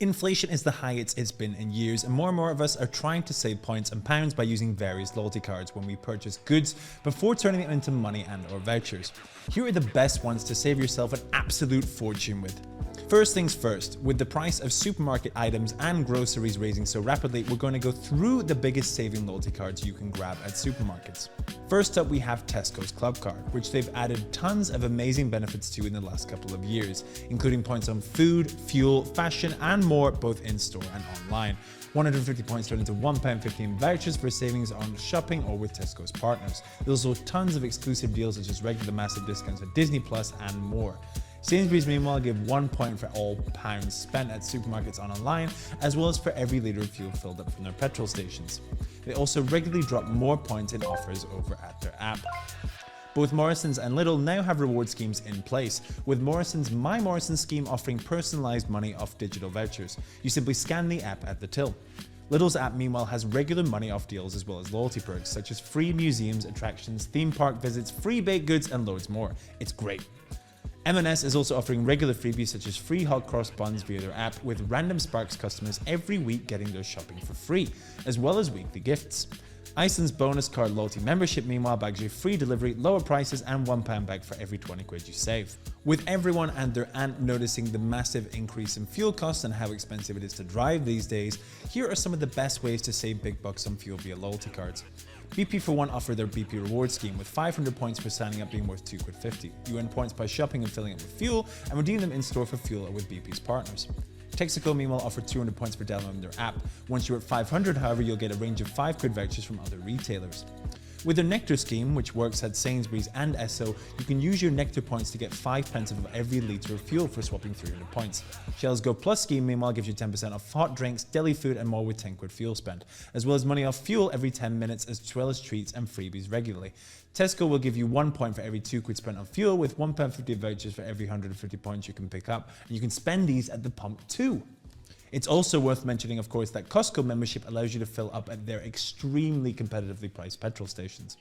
Inflation is the highest it's been in years, and more of us are trying to save points and pounds by using various loyalty cards when we purchase goods before turning them into money and/or vouchers. Here are the best ones to save yourself an absolute fortune with. First things first, with the price of supermarket items and groceries raising so rapidly, we're going to go through the biggest saving loyalty cards you can grab at supermarkets. First up, we have Tesco's Clubcard, which they've added tons of amazing benefits to in the last couple of years, including points on food, fuel, fashion, and more, both in-store and online. 150 points turn into £1.15 vouchers for savings on shopping or with Tesco's partners. There's also tons of exclusive deals such as regular massive discounts at Disney Plus and more. Sainsbury's meanwhile give 1 point for all pounds spent at supermarkets and online, as well as for every litre of fuel filled up from their petrol stations. They also regularly drop more points in offers over at their app. Both Morrisons and Lidl now have reward schemes in place, with Morrisons' My Morrisons scheme offering personalised money off digital vouchers. You simply scan the app at the till. Lidl's app meanwhile has regular money off deals as well as loyalty perks such as free museums, attractions, theme park visits, free baked goods and loads more. It's great. M&S is also offering regular freebies such as free hot cross buns via their app, with random Sparks customers every week getting their shopping for free, as well as weekly gifts. Iceland's bonus card loyalty membership meanwhile bags you free delivery, lower prices and £1 back for every 20 quid you save. With everyone and their aunt noticing the massive increase in fuel costs and how expensive it is to drive these days, here are some of the best ways to save big bucks on fuel via loyalty cards. BP for one offer their BP reward scheme, with 500 points for signing up being worth £2.50. You earn points by shopping and filling up with fuel and redeem them in store for fuel or with BP's partners. Texaco meanwhile offer 200 points for downloading their app. Once you're at 500, however, you'll get a range of 5 quid vouchers from other retailers. With their Nectar scheme, which works at Sainsburys and Esso, you can use your Nectar points to get 5 pence of every litre of fuel for swapping 300 points. Shell's Go Plus scheme meanwhile gives you 10% off hot drinks, deli food and more with 10 quid fuel spent, as well as money off fuel every 10 minutes as well as treats and freebies regularly. Tesco will give you 1 point for every 2 quid spent on fuel, with £1.50 vouchers for every 150 points you can pick up, and you can spend these at the pump too. It's also worth mentioning, of course, that Costco membership allows you to fill up at their extremely competitively priced petrol stations.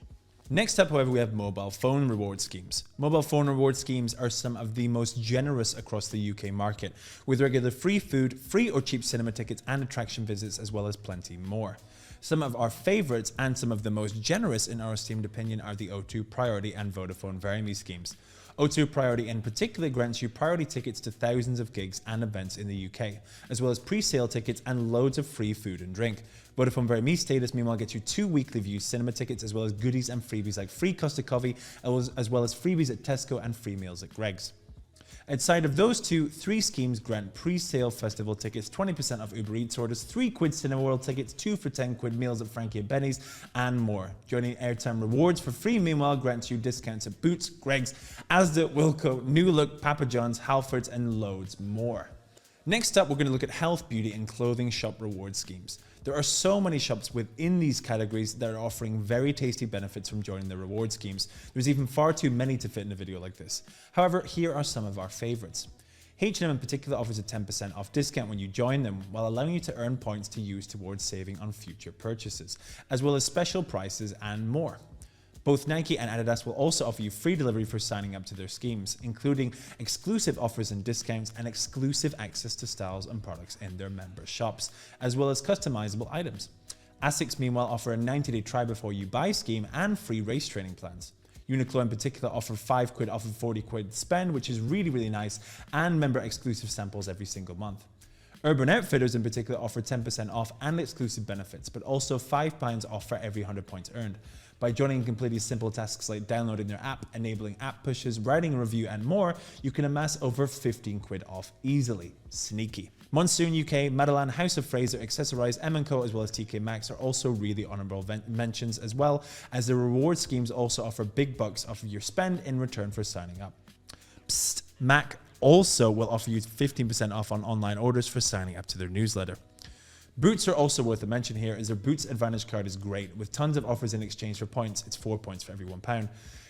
Next up, however, we have mobile phone reward schemes. Mobile phone reward schemes are some of the most generous across the UK market, with regular free food, free or cheap cinema tickets and attraction visits, as well as plenty more. Some of our favourites and some of the most generous in our esteemed opinion are the O2 Priority and Vodafone VeryMe schemes. O2 Priority in particular grants you priority tickets to thousands of gigs and events in the UK, as well as pre-sale tickets and loads of free food and drink. Vodafone VeryMe status meanwhile gets you 2 weekly view cinema tickets, as well as goodies and freebies like free Costa coffee, as well as freebies at Tesco and free meals at Greggs. Outside of those two, 3 schemes grant pre-sale festival tickets, 20% off Uber Eats orders, 3 quid Cinema World tickets, 2 for 10 quid meals at Frankie and Benny's, and more. Joining Airtime Rewards for free meanwhile grants you discounts at Boots, Greggs, Asda, Wilko, New Look, Papa John's, Halfords, and loads more. Next up, we're going to look at health, beauty, and clothing shop reward schemes. There are so many shops within these categories that are offering very tasty benefits from joining the reward schemes. There's even far too many to fit in a video like this. However, here are some of our favorites. H&M in particular offers a 10% off discount when you join them, while allowing you to earn points to use towards saving on future purchases, as well as special prices and more. Both Nike and Adidas will also offer you free delivery for signing up to their schemes, including exclusive offers and discounts and exclusive access to styles and products in their member shops, as well as customizable items. ASICS meanwhile offer a 90-day try before you buy scheme and free race training plans. Uniqlo in particular offer 5 quid off of 40 quid spend, which is really nice, and member exclusive samples every single month. Urban Outfitters in particular offer 10% off and exclusive benefits, but also £5 off for every 100 points earned. By joining completely simple tasks like downloading their app, enabling app pushes, writing a review and more, you can amass over 15 quid off easily. Sneaky. Monsoon UK, Madeline, House of Fraser, Accessorize, M&Co as well as TK Maxx are also really honourable mentions, as well as the reward schemes also offer big bucks off of your spend in return for signing up. Psst, Mac also will offer you 15% off on online orders for signing up to their newsletter. Boots are also worth a mention here, as their Boots Advantage card is great, with tons of offers in exchange for points. It's 4 points for every £1.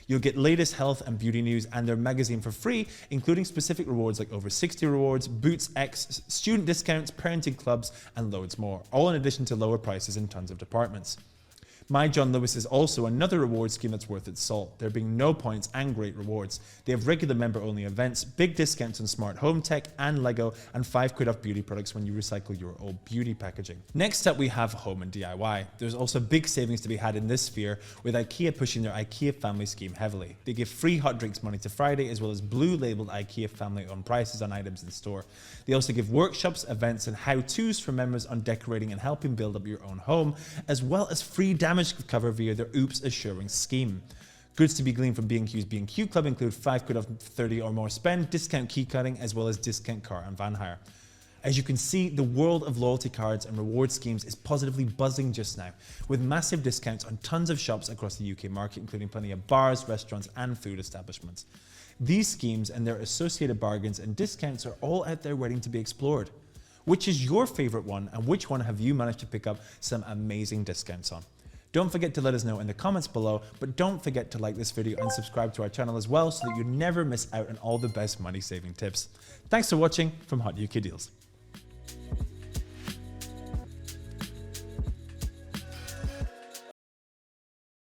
You'll get latest health and beauty news and their magazine for free, including specific rewards like over 60 rewards, Boots X, student discounts, parenting clubs, and loads more, all in addition to lower prices in tons of departments. My John Lewis is also another reward scheme that's worth its salt, there being no points and great rewards. They have regular member-only events, big discounts on smart home tech and Lego, and £5 off beauty products when you recycle your old beauty packaging. Next up we have home and DIY. There's also big savings to be had in this sphere, with IKEA pushing their IKEA family scheme heavily. They give free hot drinks Monday to Friday, as well as blue labelled IKEA family-owned prices on items in store. They also give workshops, events and how-tos for members on decorating and helping build up your own home, as well as free damage cover via their Oops Assurance scheme. Goods to be gleaned from B&Q's B&Q Club include £5 off 30 or more spend, discount key cutting, as well as discount car and van hire. As you can see, the world of loyalty cards and reward schemes is positively buzzing just now, with massive discounts on tons of shops across the UK market, including plenty of bars, restaurants and food establishments. These schemes and their associated bargains and discounts are all out there waiting to be explored. Which is your favourite one, and which one have you managed to pick up some amazing discounts on? Don't forget to let us know in the comments below, but don't forget to like this video and subscribe to our channel as well so that you never miss out on all the best money saving tips. Thanks for watching from Hot UK Deals.